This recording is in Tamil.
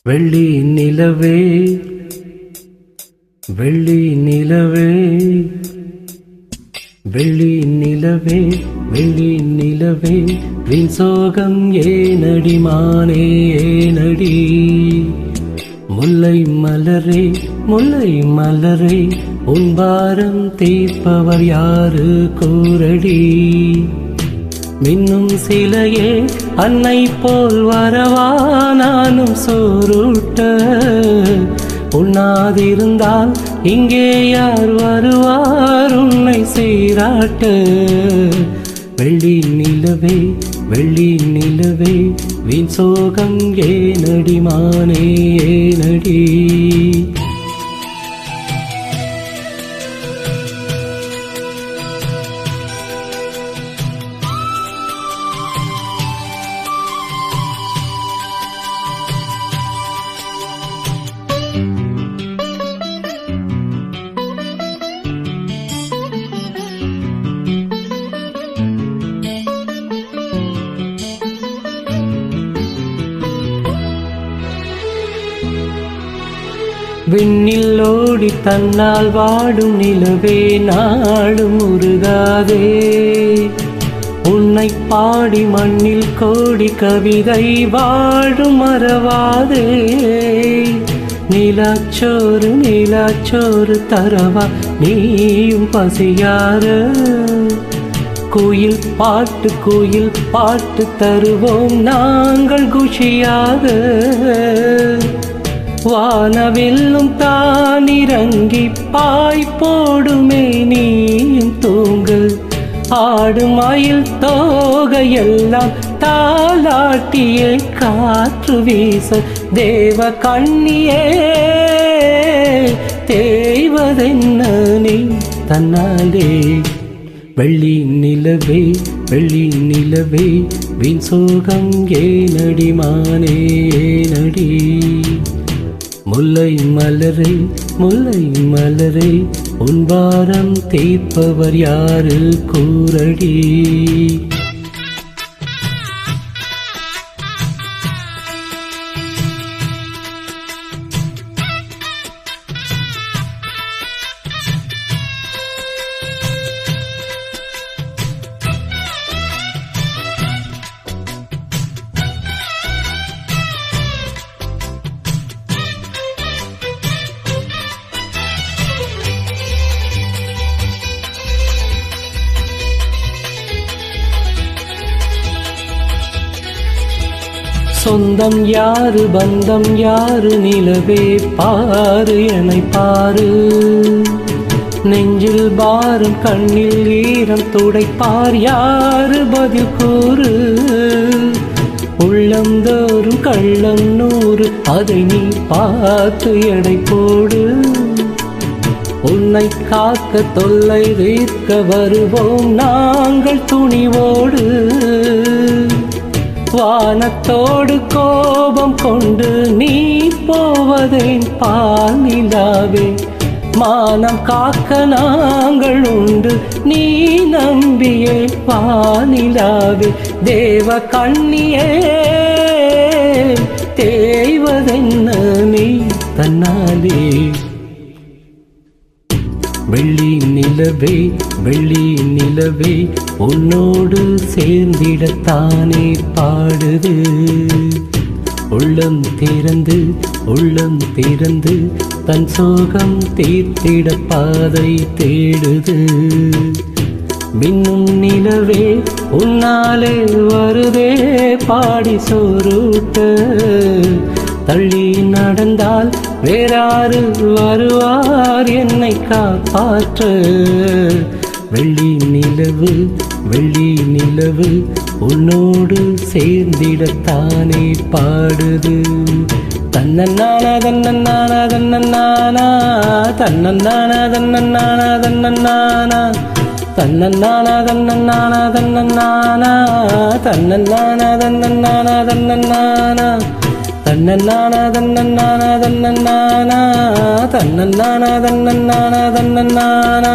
வெள்ளி நிலவே வெள்ளி நிலவே வெள்ளி நிலவே வெள்ளி நிலவே வின் சோகம் ஏனடி மானே ஏனடி முல்லை மலரே முல்லை மலரே உன் பாரம் தீர்ப்பவர் யாரு கூரடி மின்னும் சிலையே அன்னை போல் வரவா நானும் சோறுட்ட உண்ணாதிருந்தால் இங்கே யார் வருவார் உன்னை சீராட்ட வெள்ளி நிலவே வெள்ளி நிலவே வீண் சோகம் ஏனடி மானே ஏனடி விண்ணில் ஓடி தன்னால் வாடும் நிலவே நாடும் உருகாதே உன்னை பாடி மண்ணில் கோடி கவிதை வாடும் மறவாதே நீலாச்சோறு நீலாச்சோறு தரவா நீயும் பசியார குயில் பாட்டு தருவோம் நாங்கள் குஷியாக வானவில்லும் தானிறங்கி பாய் போடுமே நீயும் தூங்கு ஆடும் மயில் தோகையெல்லாம் தாலாட்டியே காற்று வீச தேவ கண்ணியே தேய்வதென்ன நீ தன்னாலே வெள்ளி நிலவே வெள்ளி நிலவே வீண் சோகம் ஏனடி மானே ஏனடி முல்லை மலரே முல்லை மலரே உன் பாரம் தீர்ப்பவர் யாரு கூரடி சொந்தம் யாரு பந்தம் யாரு நிலவே பாரு என்னை பாரு நெஞ்சில் பாரம் கண்ணில் ஈரம் துடைப்பார் யாரு பதில் கூறு உள்ளந்தோறும் கள்ளம் நூறு அதை நீ பார்த்து எடை போடு உன்னை காக்க தொல்லை தீர்க்க வருவோம் நாங்கள் துணிவோடு வானத்தோடு கோபம் கொண்டு நீ போவதேன் பானிலாவே மானம் காக்க நாங்கள் உண்டு நீ நம்பியே வானிலாவே தேவ கண்ணியே தேய்வதென்ன நீ தன்னாலே வெள்ளி நிலவே வெள்ளி நிலவே உன்னோடு சேர்ந்திடத்தானே பாடுது உள்ளம் திறந்து தன் சோகம் தீர்த்திட பாதை தேடுது மின்னும் நிலவே உன்னாலே வருதே பாடி சோறுட்ட தள்ளி நடந்தால் வேறாரு வருவார் என்னை காப்பாற்ற வெள்ளி நிலவு உன்னோடு சேர்ந்திடத்தானே பாடுது தன்னன்னான தன்னன்னான தன்னன்னானா தன்னன்னான தன்னன்னான தன்னன்னானா தன்னன்னான தன்னன்னான தன்னன்னானா தன்னன்னான தன்னன்னான தன்னன்னானா தன்னன்னான தன்னன்னான தன்னன்னானா தன்னன்னான தன்னன்னான தன்னன்னானா